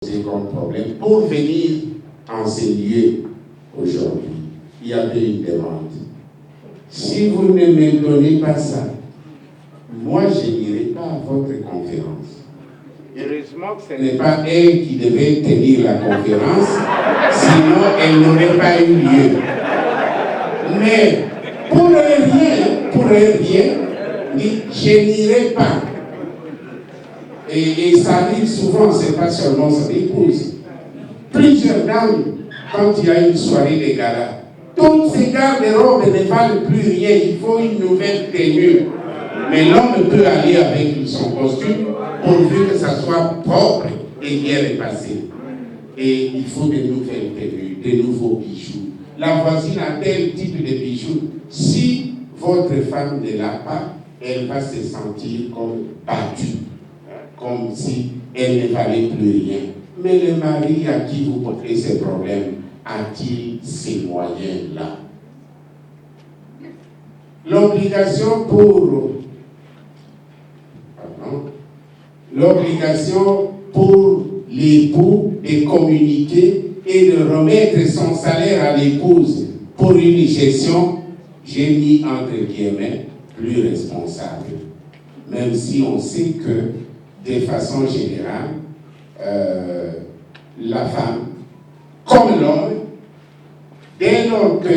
posé comme problème pour venir en ces lieux aujourd'hui. Il y avait une demande. Si vous ne me donnez pas ça, moi je n'irai pas à votre conférence. Heureusement que ce n'est pas elle qui devait tenir la conférence, sinon elle n'aurait pas eu lieu. Mais pour rien, je n'irai pas. Et ça arrive souvent, ce n'est pas seulement son épouse. Plusieurs dames, quand il y a une soirée de gala, toutes ces garde-robes ne valent plus rien, il faut une nouvelle tenue. Mais l'homme peut aller avec son costume pourvu que ça soit propre et bien repassé. Et il faut de nouvelles tenues, de nouveaux bijoux. La voisine a tel type de bijoux. Si votre femme ne l'a pas, elle va se sentir comme battue, comme si elle ne valait plus rien. Mais le mari à qui vous portez ces problèmes, a-t-il ces moyens-là? L'obligation pour l'époux de communiquer et de remettre son salaire à l'épouse pour une gestion, j'ai mis entre guillemets, plus responsable. Même si on sait que, de façon générale, la femme, comme l'homme, dès lors que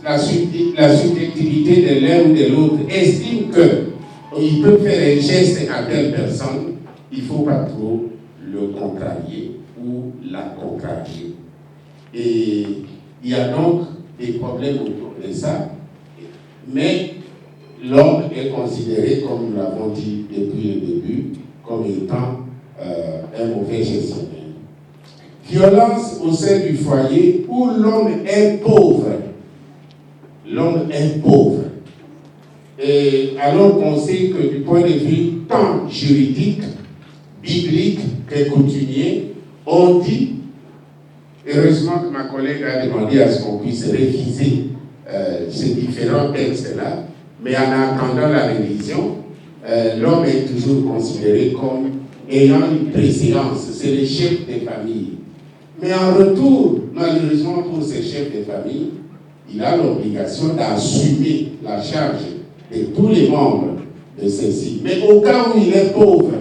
la subjectivité de l'un ou de l'autre estime qu'il peut faire un geste à telle personne, il ne faut pas trop le contrarier ou la contrarier. Et il y a donc des problèmes autour de ça, mais l'homme est considéré, comme nous l'avons dit depuis le début, comme étant un mauvais gestionnaire. Violence au sein du foyer où l'homme est pauvre. L'homme est pauvre. Et alors qu'on sait que du point de vue tant juridique, biblique que coutumier, on dit, heureusement que ma collègue a demandé à ce qu'on puisse réviser ces différents textes-là, mais en attendant la révision, l'homme est toujours considéré comme ayant une préséance, c'est le chef des familles. Mais en retour, malheureusement pour ces chefs de famille, il a l'obligation d'assumer la charge de tous les membres de ceux-ci. Mais au cas où il est pauvre,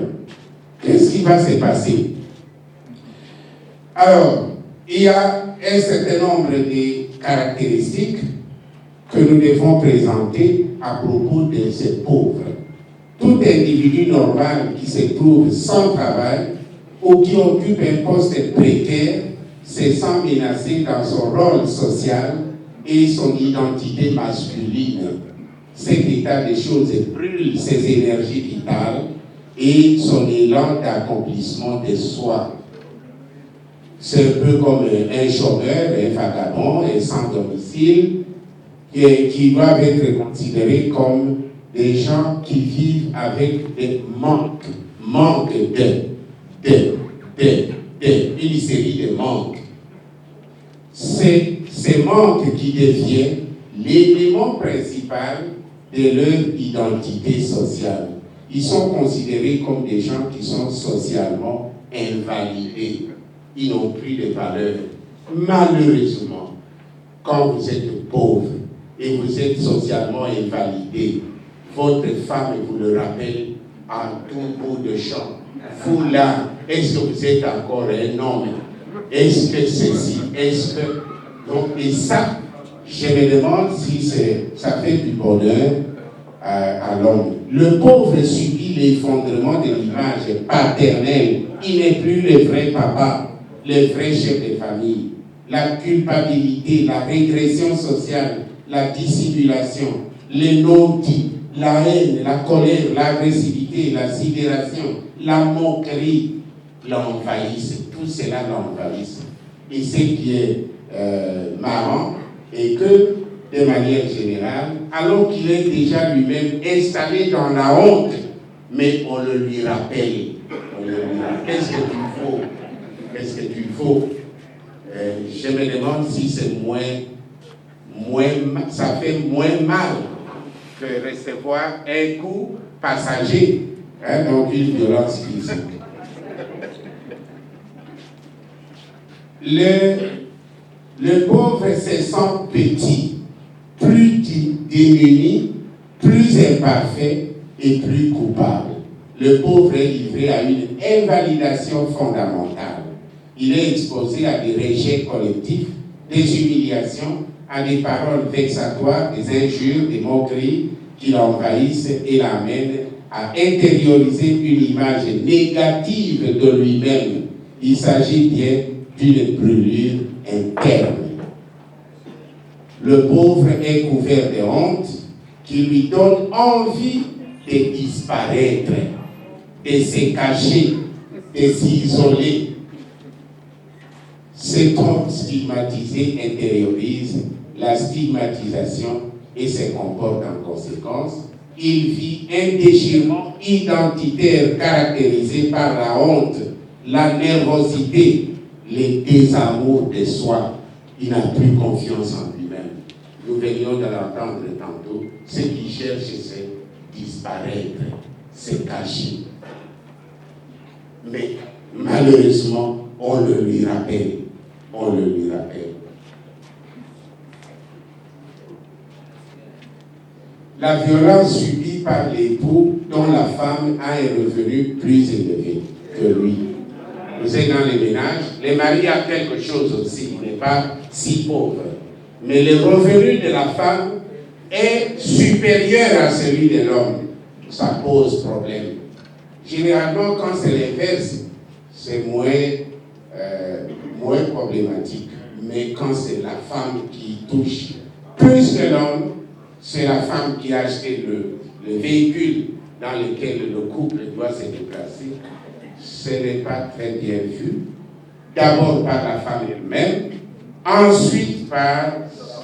qu'est-ce qui va se passer? Alors, il y a un certain nombre de caractéristiques que nous devons présenter à propos de ces pauvres. Tout individu normal qui se trouve sans travail ou qui occupe un poste précaire se sent menacé dans son rôle social et son identité masculine. Cet état de choses brûle ses énergies vitales et son élan d'accomplissement de soi. C'est un peu comme un chômeur, un vagabond, un sans domicile, qui doivent être considérés comme des gens qui vivent avec des manques une série de manques. C'est ces manques qui deviennent l'élément principal de leur identité sociale. Ils sont considérés comme des gens qui sont socialement invalidés. Ils n'ont plus de valeur. Malheureusement, quand vous êtes pauvre et vous êtes socialement invalidé, votre femme vous le rappelle en tout bout de champ. Vous là, est-ce que vous êtes encore un homme? Est-ce que ceci? Est-ce que... Donc, et ça, je me demande si ça fait du bonheur à l'homme. Le pauvre subit l'effondrement de l'image paternelle. Il n'est plus le vrai papa, le vrai chef de famille. La culpabilité, la régression sociale, la dissimulation, les non-dits, la haine, la colère, l'agressivité, la sidération, la moquerie l'envahissent. Tout cela l'envahisse. Et ce qui est marrant est que, de manière générale, alors qu'il est déjà lui-même installé dans la honte, mais on le lui rappelle. Qu'est-ce que tu faut? Qu'est-ce que tu faut? Je me demande si c'est ça fait moins mal que recevoir un coup passager, donc une violence physique. le pauvre se sent petit, plus démuni, plus imparfait et plus coupable. Le pauvre est livré à une invalidation fondamentale. Il est exposé à des rejets collectifs, des humiliations, à des paroles vexatoires, des injures, des moqueries qui l'envahissent et l'amènent à intérioriser une image négative de lui-même. Il s'agit bien d'une brûlure interne. Le pauvre est couvert de honte qui lui donne envie de disparaître, de se cacher, de s'isoler. Cet homme stigmatisé intériorise la stigmatisation et se comporte en conséquence. Il vit un déchirement identitaire caractérisé par la honte, la nervosité, le désamour de soi. Il n'a plus confiance en lui-même. Nous venions de l'entendre tantôt. Ce qu'il cherche, c'est disparaître, se cacher. Mais malheureusement, on le lui rappelle. On le lui rappelle. La violence subie par l'époux dont la femme a un revenu plus élevé que lui. Vous êtes dans les ménages, les maris ont quelque chose aussi, il n'est pas si pauvre. Mais le revenu de la femme est supérieur à celui de l'homme. Ça pose problème. Généralement, quand c'est l'inverse, c'est moins problématique. Mais quand c'est la femme qui touche plus que l'homme, c'est la femme qui a acheté le véhicule dans lequel le couple doit se déplacer. Ce n'est pas très bien vu. D'abord par la femme elle-même, ensuite par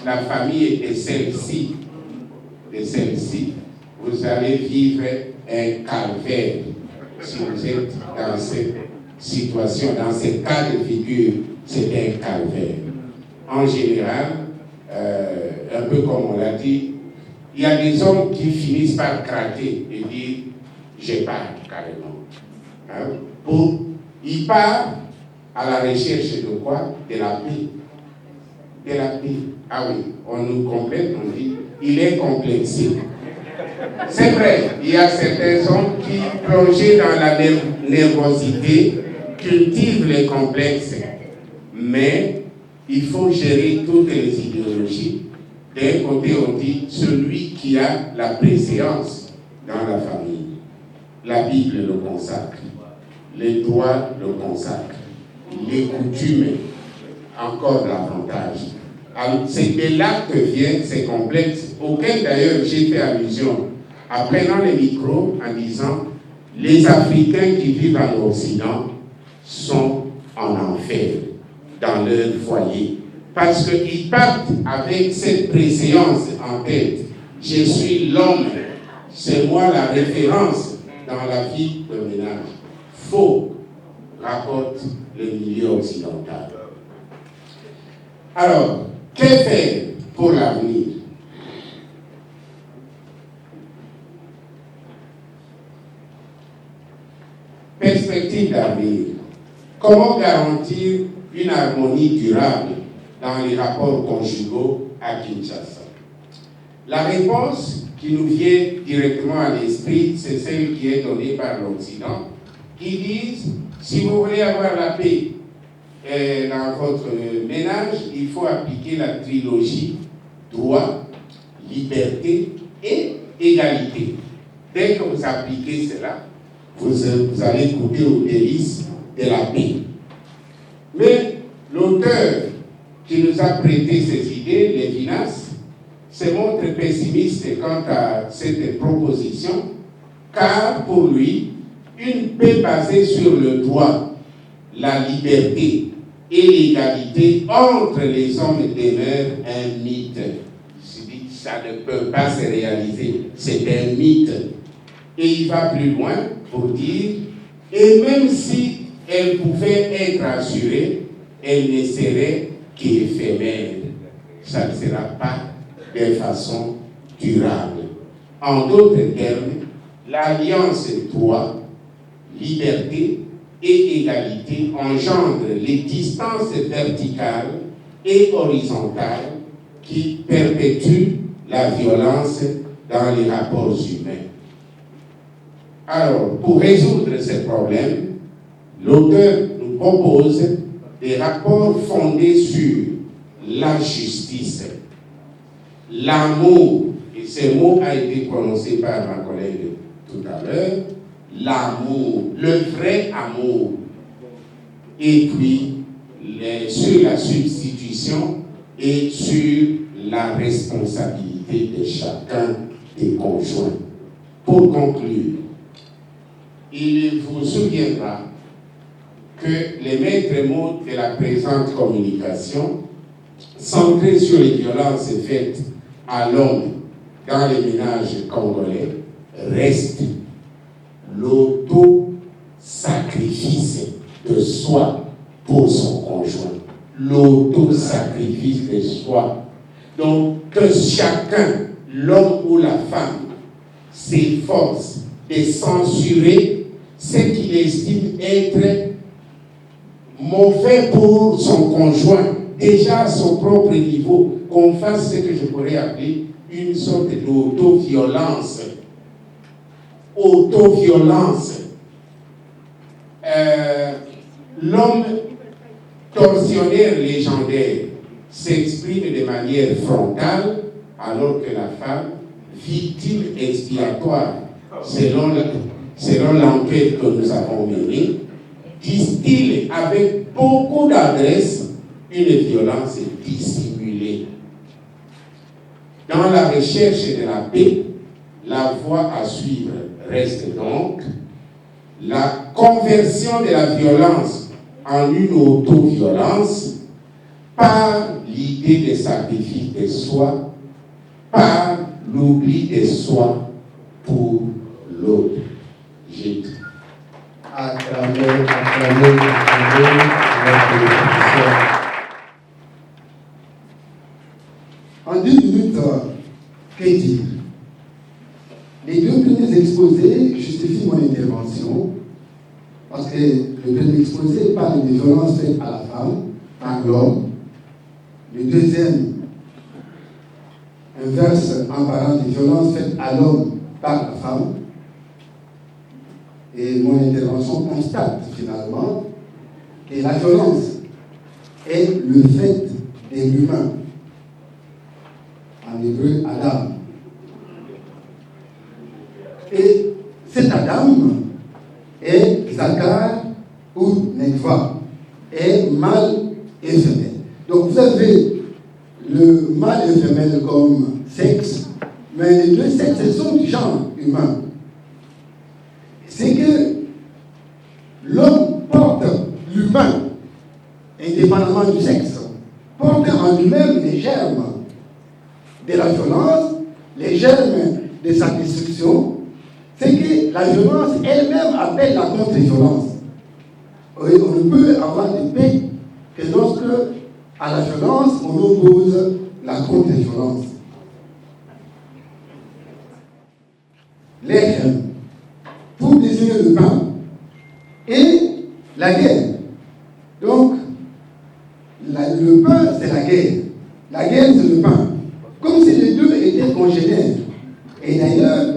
la famille de celle-ci. Vous allez vivre un calvaire si vous êtes dans cette situation, dans ce cas de figure, c'est un calvaire. En général, un peu comme on l'a dit, il y a des hommes qui finissent par craquer et dire « je pars carrément hein? ». Il part à la recherche de quoi? De la paix. De la paix. Ah oui, on nous complète, on dit « il est complexé ». C'est vrai, il y a certains hommes qui, plongés dans la nervosité, cultivent les complexes. Mais il faut gérer toutes les idéologies. D'un côté, on dit celui qui a la préséance dans la famille. La Bible le consacre. Les droits le consacrent. Les coutumes, encore davantage. C'est de là que viennent ces complexes, auxquels d'ailleurs j'ai fait allusion, en prenant le micro en disant les Africains qui vivent en Occident sont en enfer dans leur foyer. Parce qu'ils partent avec cette préséance en tête. Je suis l'homme, c'est moi la référence dans la vie de ménage. Faux, rapporte le milieu occidental. Alors, que faire pour l'avenir? Perspective d'avenir. Comment garantir une harmonie durable dans les rapports conjugaux à Kinshasa? La réponse qui nous vient directement à l'esprit, c'est celle qui est donnée par l'Occident, qui disent, si vous voulez avoir la paix dans votre ménage, il faut appliquer la trilogie droit, liberté et égalité. Dès que vous appliquez cela, vous allez goûter aux délices de la paix. Mais l'auteur qui nous a prêté ces idées, Lévinas, se montre pessimiste quant à cette proposition, car pour lui, une paix basée sur le droit, la liberté et l'égalité entre les hommes demeure un mythe. Ça ne peut pas se réaliser, c'est un mythe. Et il va plus loin pour dire, et même si elle pouvait être assurée, elle ne serait qu'éphémère. Ça ne sera pas de façon durable. En d'autres termes, l'alliance droit, liberté et égalité engendrent les distances verticales et horizontales qui perpétuent la violence dans les rapports humains. Alors, pour résoudre ces problèmes, l'auteur nous propose des rapports fondés sur la justice, l'amour, et ce mot a été prononcé par ma collègue tout à l'heure, l'amour, le vrai amour, et puis sur la substitution et sur la responsabilité de chacun des conjoints. Pour conclure, il vous souviendra que les maîtres mots de la présente communication, centrés sur les violences faites à l'homme dans les ménages congolais, restent l'auto-sacrifice de soi pour son conjoint. L'auto-sacrifice de soi. Donc, que chacun, l'homme ou la femme, s'efforce de censurer ce qu'il estime être mauvais pour son conjoint, déjà à son propre niveau, qu'on fasse ce que je pourrais appeler une sorte d'auto-violence. Auto-violence. L'homme tortionnaire légendaire s'exprime de manière frontale, alors que la femme, victime expiatoire, selon l'enquête que nous avons menée, distille avec beaucoup d'adresse une violence dissimulée. Dans la recherche de la paix, la voie à suivre reste donc la conversion de la violence en une auto-violence par l'idée de sacrifice de soi, par l'oubli de soi pour l'autre. J'ai dit. À travers notre répétition. En 2 minutes, que dire? Les 2 premiers exposés justifient mon intervention, parce que le premier exposé parle des violences faites à la femme par l'homme. Le deuxième inverse en parlant des violences faites à l'homme par la femme. Et mon intervention constate finalement que la violence est le fait de l'humain. En hébreu, Adam. Et cet Adam est Zakar ou Nekva, est mâle et femelle. Donc vous avez le mâle et femelle comme sexe, mais les 2 sexes sont du genre humain. C'est que l'homme porte l'humain, indépendamment du sexe, porte en lui-même les germes de la violence, les germes de sa destruction. C'est que la violence elle-même appelle la contre-violence. On ne peut avoir de paix que lorsque, à la violence, on oppose la contre-violence. Les germes, pour désigner le pain, et la guerre. Donc, le pain, c'est la guerre. La guerre, c'est le pain. Comme si les 2 étaient congénères. Et d'ailleurs,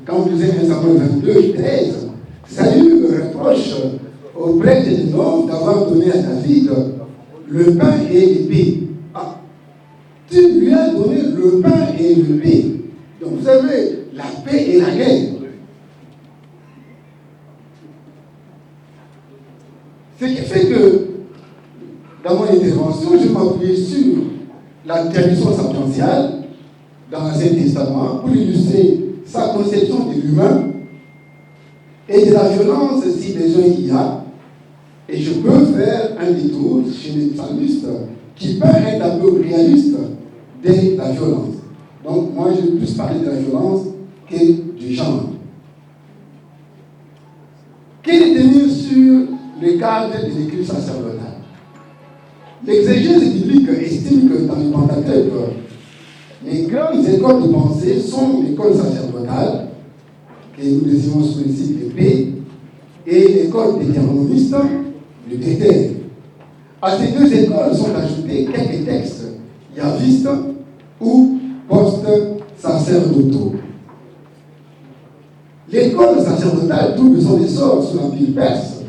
quand on disait 1 Samuel 22, 13, Saül reproche au prêtre de Nob d'avoir donné à David le pain et l'épée. Ah, tu lui as donné le pain et l'épée. Donc vous savez, la paix et la guerre. Ce qui fait que, dans mon intervention, je m'appuie sur la tradition sapienciale dans l'Ancien Testament pour illustrer sa conception de l'humain et de la violence si besoin il y a. Et je peux faire un détour chez les psalmistes qui peuvent être un peu réalistes de la violence. Donc moi je vais plus parler de la violence que du genre. Quel est devenu sur le cadre de l'écriture sacerdotale? L'exégèse biblique estime que dans le Pentateuque, les grandes écoles de pensée sont l'école sacerdotale, que nous désignons sous le principe de paix, et l'école des théronomistes, le Béthel. À ces deux écoles sont ajoutés quelques textes yavistes ou post-sacerdotaux. L'école sacerdotale, d'où le son des sorts sous l'Empire perse,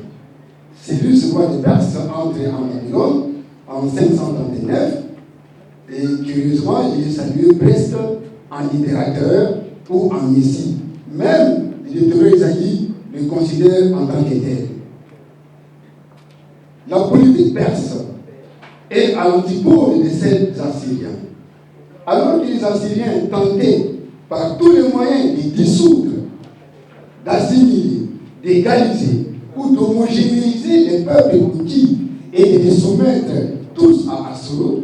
Cyrus, roi des Perses, entre en Babylone en 539, et curieusement, il est salué presque en libérateur ou en messie. Même les théologiens Isaïe le considèrent en tant qu'éternel. La politique perse est à l'antipode de celle des Assyriens. Alors que les Assyriens tentaient par tous les moyens de dissoudre, d'assimiler, d'égaliser ou d'homogénéiser les peuples conquis et de les soumettre tous à Assur,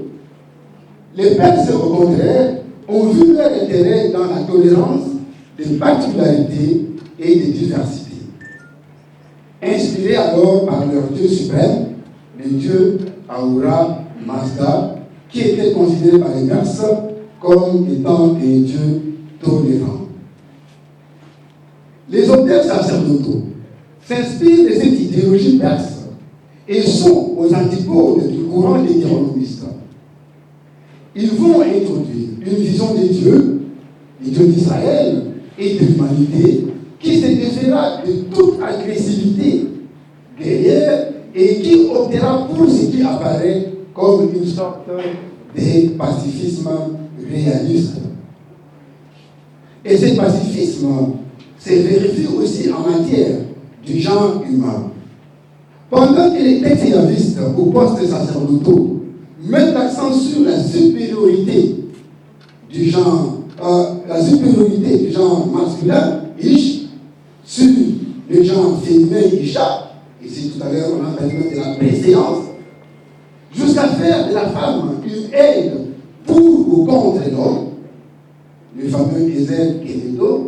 les Perses, au contraire, ont vu leur intérêt dans la tolérance des particularités et des diversités. Inspirés alors par leur Dieu suprême, le Dieu Ahura Mazda, qui était considéré par les Perses comme étant un Dieu tolérant. Les auteurs sacerdotaux s'inspirent de cette idéologie perse et sont aux antipodes du courant des théronomistes. Ils vont introduire une vision des dieux d'Israël et de l'humanité, qui se défiera de toute agressivité guerrière et qui optera pour ce qui apparaît comme une sorte de pacifisme réaliste. Et ce pacifisme se vérifie aussi en matière du genre humain. Pendant que les textes yavistes ou postes sacerdotaux mettent l'accent sur la supériorité du genre masculin, Ish, sur le genre féminin, Isha, ici tout à l'heure on a parlé de la préséance, jusqu'à faire de la femme une aide pour ou contre l'homme, le fameux Ezer Kenedo.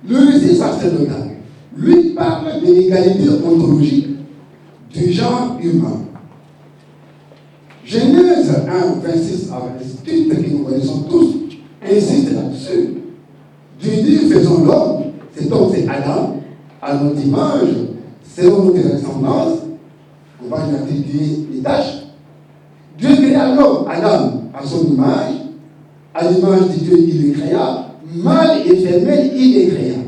Le récit sacerdotal, lui, parle de l'égalité ontologique du genre humain. Genèse 1, 26 à 28, que nous connaissons tous, insiste là-dessus. Dieu dit, faisons l'homme, cet homme c'est Adam, à notre image, selon notre ressemblance, on va lui attribuer les tâches. Dieu créa l'homme, Adam, à son image, à l'image de Dieu, il le créa, mâle et femelle, il les créa.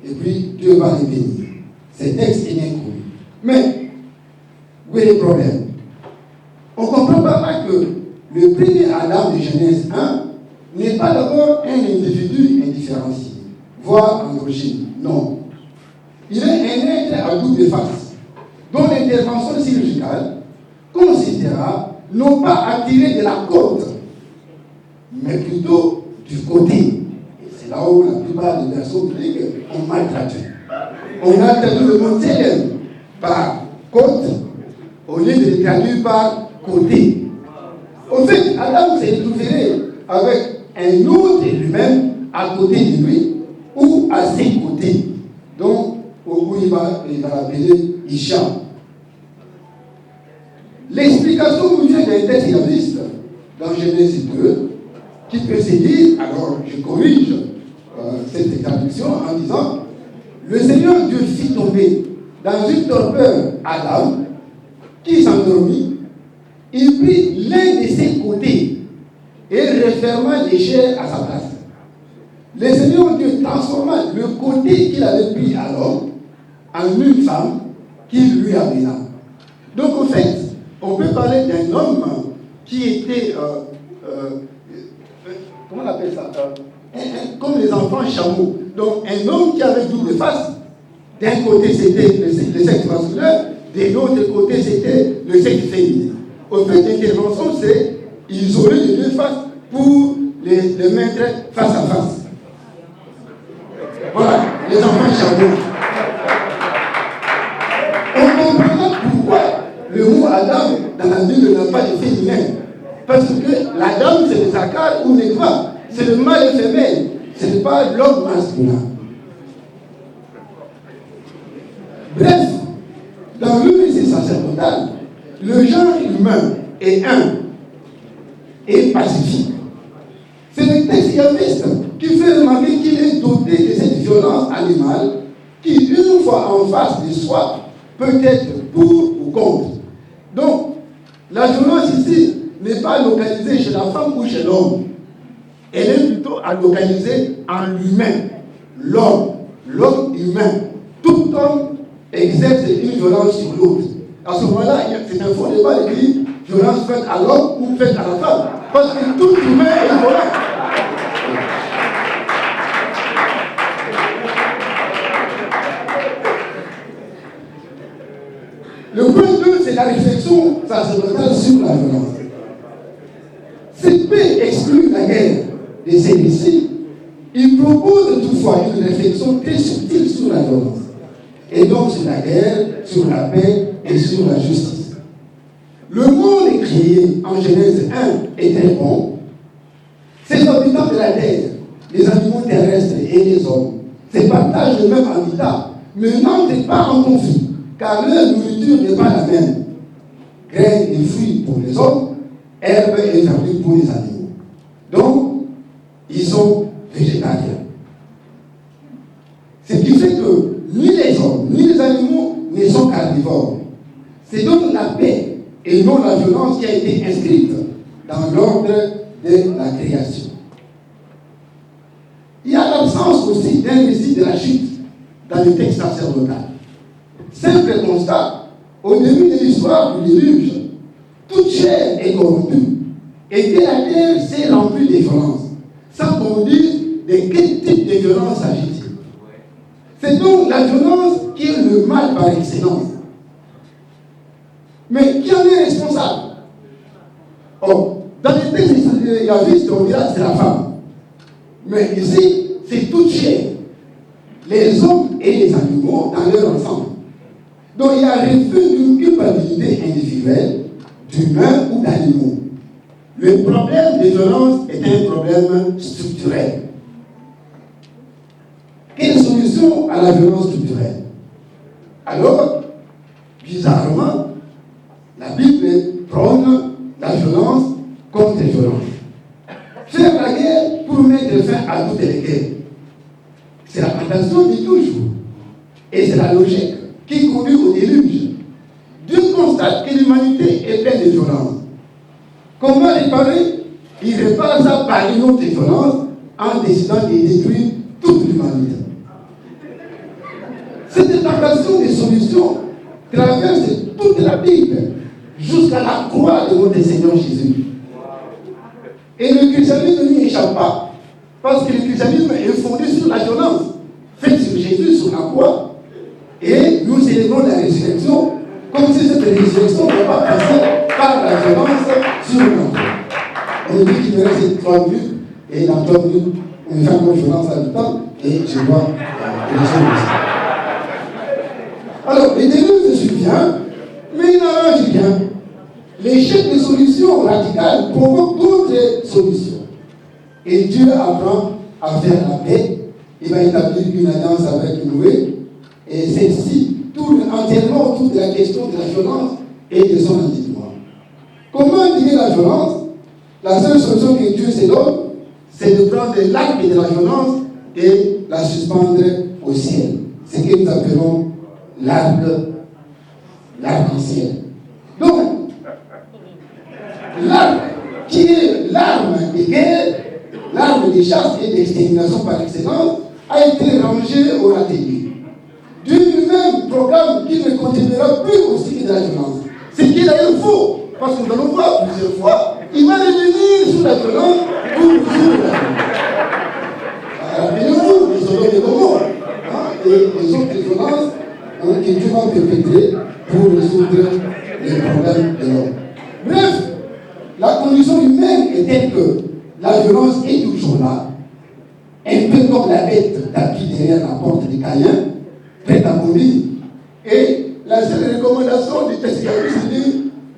Et puis, Dieu va les bénir. Ce texte est bien connu. Mais, où est le problème? On ne comprend pas que le premier Adam de Genèse 1 n'est pas d'abord un individu indifférencié, voire androgyne. Non. Il est un être à double face, dont l'intervention chirurgicale consistera non pas à tirer de la côte, mais plutôt du côté. Et c'est là où la plupart des versions bibliques ont mal traduit. On a traduit le mot télém par côte au lieu de le traduire par côté. Au fait, Adam s'est retrouvé avec un autre lui-même à côté de lui ou à ses côtés. Donc, où il va l'appeler Isha. L'explication nous vient d'un texte yaviste dans Genèse 2 qui peut se dire, alors je corrige cette traduction en disant, le Seigneur Dieu fit tomber dans une torpeur Adam qui s'endormit, il prit l'un de ses côtés et referma les chairs à sa place. Le Seigneur Dieu transforma le côté qu'il avait pris à l'homme en une femme qu'il lui amena. Donc, en fait, on peut parler d'un homme qui était, comment on appelle ça, comme les enfants chameaux. Donc, un homme qui avait double face. D'un côté, c'était le sexe masculin, de l'autre côté, c'était le sexe féminin. Au fait, l'intervention, c'est isoler les deux faces pour les mettre face à face. Voilà, les enfants chameaux. On comprendra pourquoi le mot Adam dans la Bible n'a pas de féminin. Parce que la dame, c'est le zakar ou l'ekva. C'est le mâle et femelle. Ce n'est pas l'homme masculin. Bref, dans le récit sacerdotal, le genre humain est un et pacifique. C'est le texte yaviste qui fait remarquer qu'il est doté de cette violence animale qui, une fois en face de soi, peut être pour ou contre. Donc, la violence ici n'est pas localisée chez la femme ou chez l'homme. Elle est plutôt à localiser en l'humain, l'homme humain. Tout homme exerce une violence sur l'autre. À ce moment-là, c'est un faux débat de dire violence faite à l'homme ou faite à la femme. Parce que tout humain est violent. Le point 2, c'est la réflexion sacerdotale sur la violence. Cette paix exclut la guerre de celui-ci. Il propose toutefois une réflexion très subtile sur la violence. Et donc sur la guerre, sur la paix et sur la justice. Le monde est créé en Genèse 1 est très bon. Ses habitants de la terre, les animaux terrestres et les hommes, se partagent le même habitat, mais n'entrent pas en conflit. Car leur nourriture n'est pas la même. Graines et fruits pour les hommes, herbes et verdures pour les animaux. Donc, ils sont végétariens. Ce qui fait que ni les hommes, ni les animaux ne sont carnivores. C'est donc la paix et non la violence qui a été inscrite dans l'ordre de la création. Il y a l'absence aussi d'un récit de la chute dans le texte sacerdotal. Simple constat, au début de l'histoire du déluge, toute chair est corrompue et que la terre s'est remplie de violence, sans qu'on dise de quel type de violence s'agit-il. C'est donc la violence qui est le mal par excellence. Mais qui en est responsable? Or, dans les textes yavistes, on dira que c'est la femme. Mais ici, c'est toute chair, les hommes et les animaux dans leur ensemble. Donc il y a refus d'une culpabilité individuelle, d'humains ou d'animaux. Le problème de violence est un problème structurel. Quelle solution à la violence structurelle? Alors, bizarrement, la Bible prône la violence contre les violents. Faire la guerre pour mettre fin à toutes les guerres. C'est la tentation de toujours. Et c'est la logique qui conduit au déluge. Dieu constate que l'humanité est pleine de violence. Comment réparer? Il répare ça par une autre violence en décidant de détruire toute l'humanité. Cette tentation de solution traverse toute la Bible jusqu'à la croix de notre Seigneur Jésus. Et le christianisme n'y échappe pas. Parce que le christianisme est fondé sur la violence faite sur Jésus, sur la croix. Et nous célébrons la résurrection comme si cette résurrection ne pas passer par la violence sur nous. On dit qu'il me reste 3 minutes, et dans 3 minutes, on fait encore violence à du temps, et je dois résoudre ça. Alors, les déluge survient, mais il n'arrange rien. L'échec des solutions radicales provoque d'autres solutions. Et Dieu apprend à faire la paix. Il va établir une alliance avec Noé. Et celle-ci tourne entièrement autour de la question de la violence et de son endiguement. Comment endiguer la violence? La seule solution que Dieu se donne, c'est de prendre l'arc de la violence et la suspendre au ciel. Ce que nous appelons l'arc-en-ciel. Donc, l'arc qui est l'arme de guerre, l'arme de chasse et d'extermination par excellence, a été rangé au atelier. Dieu lui-même proclame qu'il ne continuera plus au cycle de la violence. C'est qu'il a eu faux, parce que nous allons voir plusieurs fois, il va revenir sur la violence pour résoudre la violence. Rappelez-vous, les soldats de Gomorrhe, et les autres violences que Dieu va perpétrer pour résoudre les problèmes de l'homme. Bref, la condition humaine est telle que la violence est toujours là, un peu comme la bête tapie derrière la porte de Caïn, prête à mourir. Et la seule recommandation du texte c'est de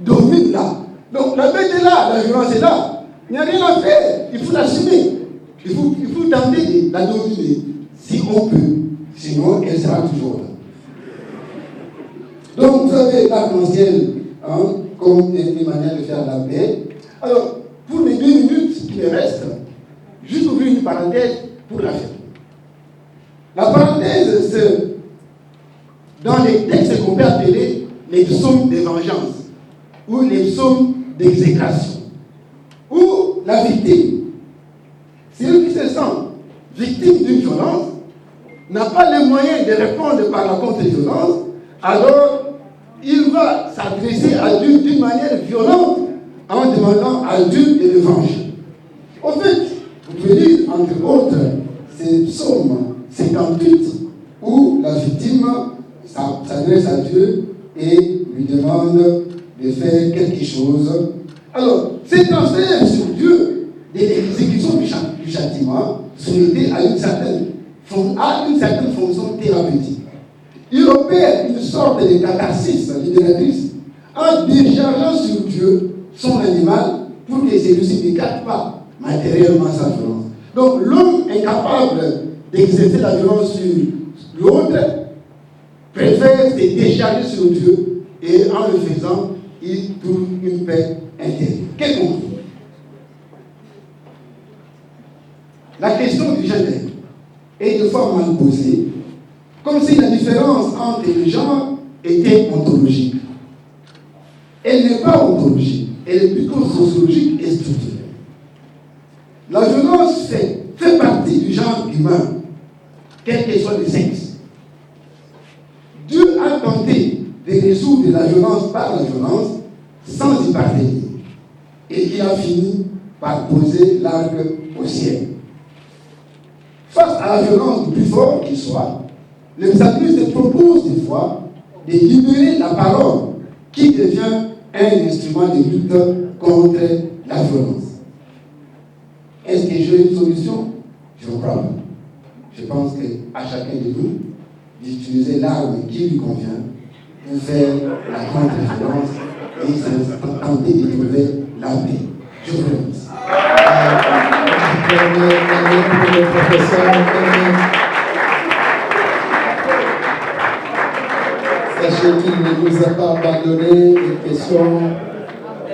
dormir là. Donc la bête est là, la violence est là. Il n'y a rien à faire, il faut l'assumer. Il faut tenter de la dominer, si on peut. Sinon, elle sera toujours là. Donc vous avez l'arc-en-ciel comme une manière de faire la paix. Alors, pour les 2 minutes qui me restent, juste ouvrir une parenthèse pour la faire. La parenthèse, dans les textes qu'on peut appeler les psaumes de vengeance ou les psaumes d'exécration, où la victime, celui qui se sent victime d'une violence, n'a pas les moyens de répondre par la contre-violence, alors il va s'adresser à Dieu d'une manière violente en demandant à Dieu de le venger. En fait, vous pouvez lire entre autres ces psaumes 58 où la victime s'adresse à Dieu et lui demande de faire quelque chose. Alors, ces transferts sur Dieu de l'exécution du châtiment souhaité à une certaine fonction thérapeutique. Il opère une sorte de catharsis libératrice en déchargeant sur Dieu son animal pour que celui-ci ne capte pas matériellement sa violence. Donc l'homme incapable d'exercer la violence sur l'autre préfère se décharger sur Dieu et en le faisant, il trouve une paix intérieure. Quel conclut? La question du gender est de fois mal posée, comme si la différence entre les genres était ontologique. Elle n'est pas ontologique, elle est plutôt sociologique et structurelle. La violence fait partie du genre humain, quel que soit le sexe. Dieu a tenté de résoudre la violence par la violence sans y parvenir. Et il a fini par poser l'arc au ciel. Face à la violence du plus fort qu'il soit, le psalmiste propose des fois de libérer la parole qui devient un instrument de lutte contre la violence. Est-ce que j'ai une solution? Je crois pas. Je pense qu'à chacun de nous d'utiliser l'arme qui lui convient pour faire la contre-violence et tenter de trouver la paix. Je vous remercie. Sachez qu'il ne nous a pas abandonné les questions.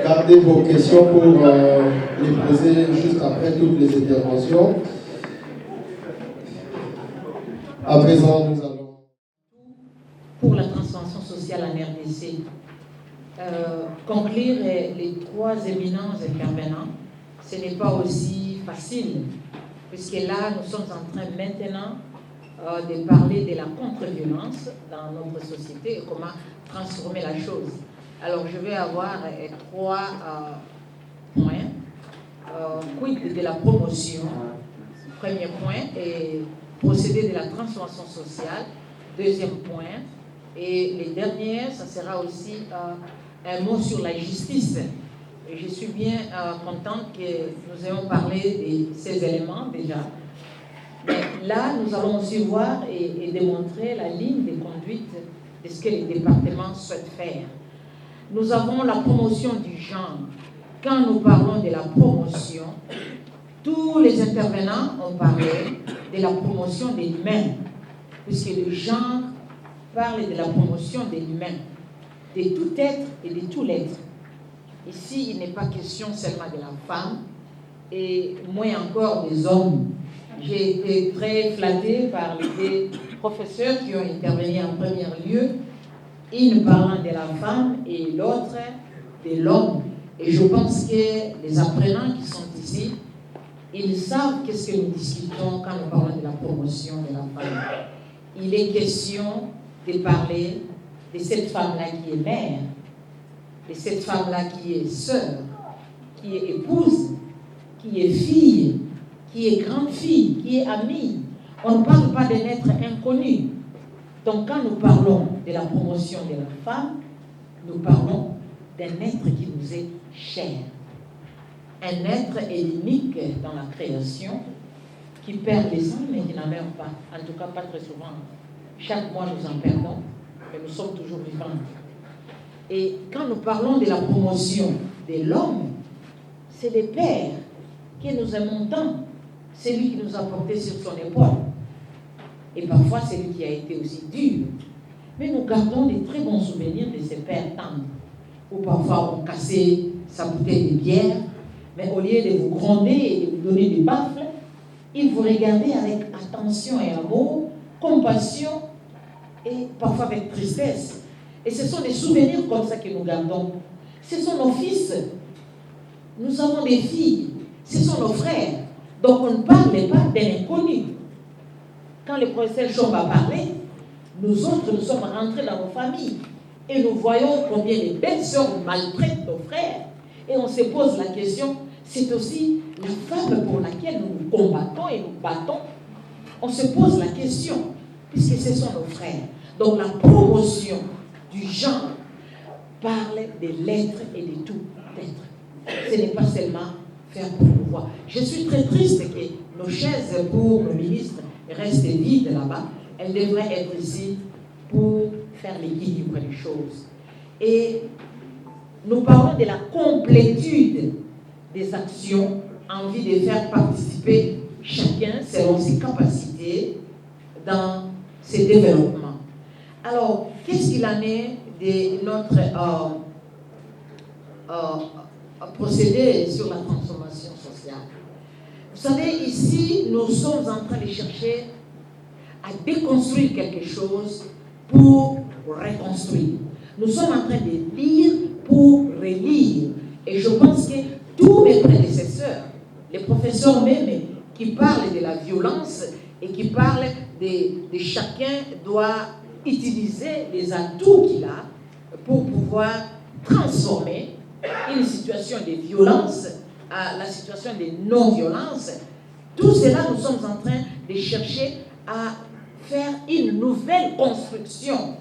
Gardez vos questions pour les poser juste après toutes les interventions. À présent, nous allons... Pour la transformation sociale en RDC, conclure les trois éminents intervenants, ce n'est pas aussi facile, puisque là, nous sommes en train maintenant de parler de la contre-violence dans notre société et comment transformer la chose. Alors, je vais avoir trois points. Quid de la promotion, premier point, et procéder de la transformation sociale, deuxième point. Et les dernières, ça sera aussi un mot sur la justice. Et je suis bien contente que nous ayons parlé de ces éléments déjà. Mais là, nous allons aussi voir et démontrer la ligne de conduite de ce que les départements souhaitent faire. Nous avons la promotion du genre. Quand nous parlons de la promotion, tous les intervenants ont parlé de la promotion de l'humain, puisque le genre parle de la promotion de l'humain, de tout être et de tout l'être. Ici, il n'est pas question seulement de la femme, et moins encore des hommes. J'ai été très flattée par les professeurs qui ont intervenu en premier lieu, une parlant de la femme et l'autre de l'homme. Et je pense que les apprenants qui sont ici, ils savent qu'est-ce que nous discutons quand nous parlons de la promotion de la femme. Il est question de parler de cette femme-là qui est mère, de cette femme-là qui est sœur, qui est épouse, qui est fille, qui est grande-fille, qui est amie. On ne parle pas d'un être inconnu. Donc quand nous parlons de la promotion de la femme, nous parlons d'un être qui nous est cher. Un être unique dans la création, qui perd les sangs mais qui n'en meurt pas. En tout cas, pas très souvent. Chaque mois, nous en perdons, mais nous sommes toujours vivants. Et quand nous parlons de la promotion de l'homme, c'est le Père que nous aimons tant. C'est lui qui nous a portés sur son épaule. Et parfois, c'est lui qui a été aussi dur. Mais nous gardons des très bons souvenirs de ces pères tendres, où parfois on cassait sa bouteille de bière, mais au lieu de vous gronder et de vous donner des baffles, il vous regardait avec attention et amour, compassion, et parfois avec tristesse. Et ce sont des souvenirs comme ça que nous gardons. Ce sont nos fils. Nous avons des filles. Ce sont nos frères. Donc on ne parlait pas d'un inconnu. Quand le professeur Chomba a parlé, nous autres, nous sommes rentrés dans nos familles. Et nous voyons combien les belles sœurs maltraitent nos frères. Et on se pose la question, c'est aussi la femme pour laquelle nous nous combattons et nous battons. On se pose la question, puisque ce sont nos frères. Donc la promotion du genre parle de l'être et de tout être. Ce n'est pas seulement faire promouvoir. Je suis très triste que nos chaises pour nos ministres restent vides là-bas. Elles devraient être ici pour faire l'équilibre des choses. Et nous parlons de la complétude des actions en vue de faire participer chacun selon ses capacités dans ses développements. Alors, qu'est-ce qu'il en est de notre procédé sur la transformation sociale? Vous savez, ici, nous sommes en train de chercher à déconstruire quelque chose pour reconstruire. Nous sommes en train de lire pour relire. Et je pense que tous mes prédécesseurs, les professeurs même, qui parlent de la violence et qui parlent de chacun doit utiliser les atouts qu'il a pour pouvoir transformer une situation de violence à la situation de non-violence. Tout cela, nous sommes en train de chercher à faire une nouvelle construction,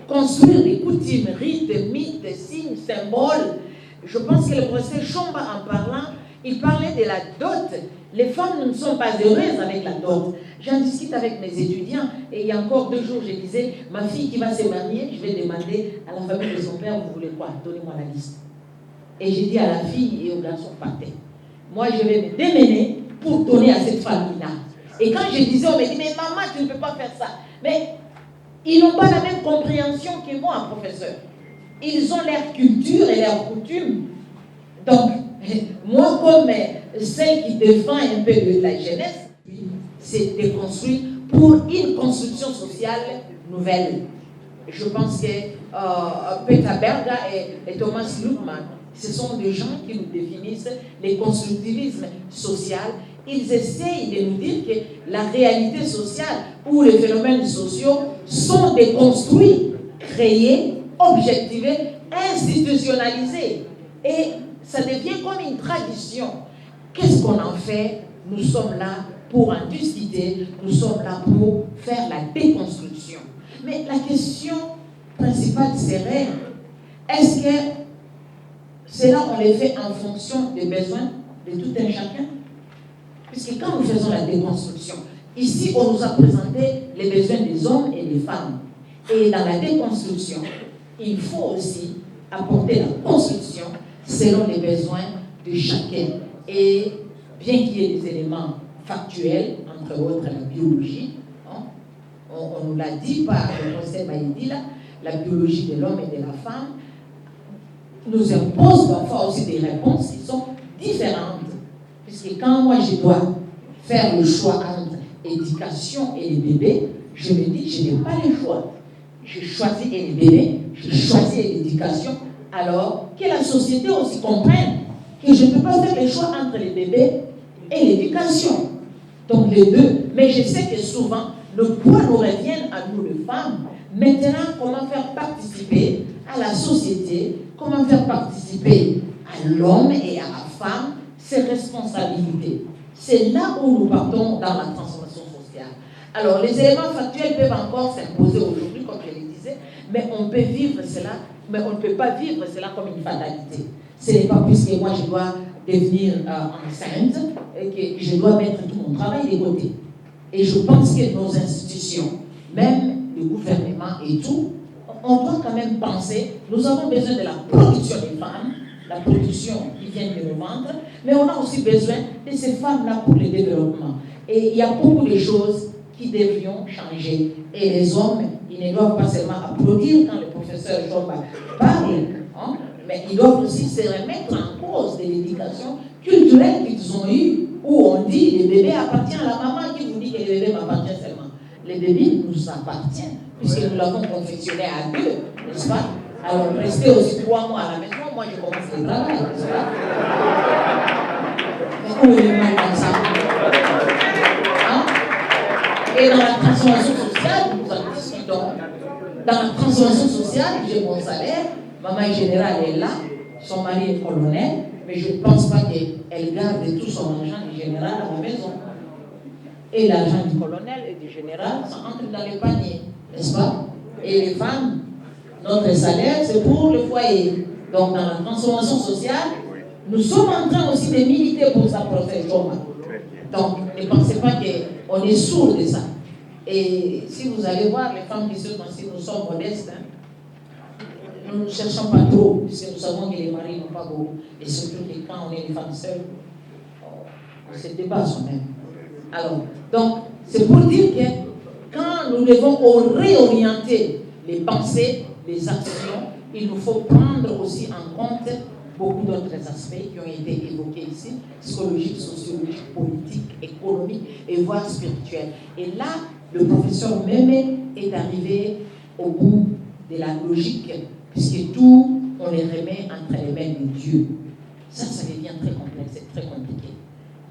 construire des coutumes, rites, mythes, signes, symboles. Je pense que le professeur Chomba, en parlant, il parlait de la dot. Les femmes ne sont pas heureuses avec la dot. J'en discute avec mes étudiants et il y a encore 2 jours, je disais, ma fille qui va se marier, je vais demander à la famille de son père, vous voulez quoi? Donnez-moi la liste. Et j'ai dit à la fille et au garçon, partez. Moi, je vais me démener pour donner à cette famille-là. Et quand je disais, on me dit, mais maman, tu ne peux pas faire ça. Mais ils n'ont pas la même compréhension que moi, professeur. Ils ont leur culture et leurs coutumes. Donc, moi, comme celle qui défend un peu de la jeunesse, c'est de construire pour une construction sociale nouvelle. Je pense que Peter Berger et Thomas Luckmann, ce sont des gens qui nous définissent le constructivisme social. Ils essayent de nous dire que la réalité sociale ou les phénomènes sociaux sont déconstruits, créés, objectivés, institutionnalisés. Et ça devient comme une tradition. Qu'est-ce qu'on en fait? Nous sommes là pour en discuter, nous sommes là pour faire la déconstruction. Mais la question principale serait, est-ce que cela, on les fait en fonction des besoins de tout un chacun? Puisque quand nous faisons la déconstruction, ici, on nous a présenté les besoins des hommes et des femmes. Et dans la déconstruction, il faut aussi apporter la construction selon les besoins de chacun. Et bien qu'il y ait des éléments factuels, entre autres la biologie, hein, on nous l'a dit par le professeur Baïdi, la biologie de l'homme et de la femme nous impose parfois aussi des réponses qui sont différentes. Puisque quand moi je dois faire le choix entre éducation et les bébés, je me dis je n'ai pas le choix. Je choisis les bébés, je choisis l'éducation, alors que la société aussi comprenne que je ne peux pas faire le choix entre les bébés et l'éducation. Donc les deux. Mais je sais que souvent, le poids nous revient à nous les femmes. Maintenant, comment faire participer à la société, comment faire participer à l'homme et à la femme ses responsabilités. C'est là où nous partons dans la transformation sociale. Alors, les éléments factuels peuvent encore s'imposer aujourd'hui, comme je le disais, mais on peut vivre cela, mais on ne peut pas vivre cela comme une fatalité. Ce n'est pas plus que moi je dois devenir enceinte et que je dois mettre tout mon travail de côté. Et je pense que nos institutions, même le gouvernement et tout, on doit quand même penser, nous avons besoin de la production des femmes, la production qui vient de nos ventres, mais on a aussi besoin de ces femmes-là pour le développement. Et il y a beaucoup de choses qui devraient changer. Et les hommes, ils ne doivent pas seulement applaudir quand le professeur Chomba parle, hein, mais ils doivent aussi se remettre en cause de l'éducation culturelle qu'ils ont eue, où on dit les bébés appartiennent à la maman qui vous dit que les bébés m'appartiennent seulement. Les bébés nous appartiennent. puisque nous l'avons confectionné à 2, n'est-ce pas? Alors, rester aussi 3 mois à la maison, moi je commence le travail, n'est-ce pas? Mais où est le mal dans ça? Hein? Et dans la transformation sociale, nous en discutons. Dans la transformation sociale, j'ai mon salaire, maman générale est là, son mari est colonel, mais je ne pense pas qu'elle garde tout son argent du général à la maison. Et l'argent du colonel et du général, ça entre dans les paniers, n'est-ce pas? Et les femmes, notre salaire, c'est pour le foyer. Donc, dans la transformation sociale, nous sommes en train aussi de militer pour sa protection. Donc, ne pensez pas qu'on est sourd de ça. Et si vous allez voir les femmes qui se considèrent, nous sommes modestes, hein, nous ne cherchons pas trop, puisque nous savons que les maris n'ont pas beaucoup. Et surtout que quand on est des femmes seules, on se débat soi-même. Alors, donc, c'est pour dire que quand nous devons réorienter les pensées, les actions, il nous faut prendre aussi en compte beaucoup d'autres aspects qui ont été évoqués ici, psychologiques, sociologiques, politiques, économiques et voire spirituels. Et là, le professeur Mémé est arrivé au bout de la logique, puisque tout, on les remet entre les mains de Dieu. Ça devient très complexe, c'est très compliqué.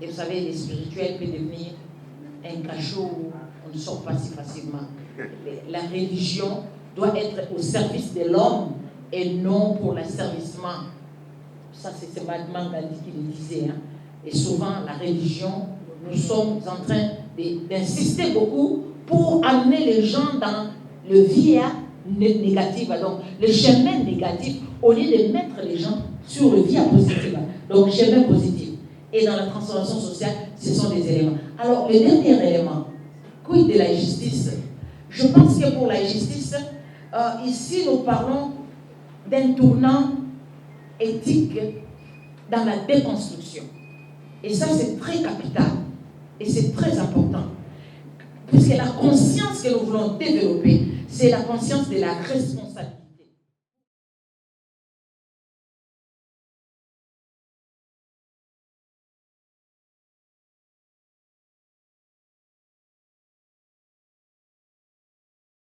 Et vous savez, les spirituels peuvent devenir un cachot où on ne sort pas si facilement. La religion doit être au service de l'homme et non pour l'asservissement. Ça, c'est Mahatma Gandhi qui le disait. Hein. Et souvent, la religion, nous sommes en train d'insister beaucoup pour amener les gens dans le via négatif, donc le chemin négatif, au lieu de mettre les gens sur le via positif. Donc, chemin positif. Et dans la transformation sociale, ce sont des éléments. Alors, le dernier élément, quid de la justice? Je pense que pour la justice, ici, nous parlons d'un tournant éthique dans la déconstruction. Et ça, c'est très capital. Et c'est très important. Puisque la conscience que nous voulons développer, c'est la conscience de la responsabilité.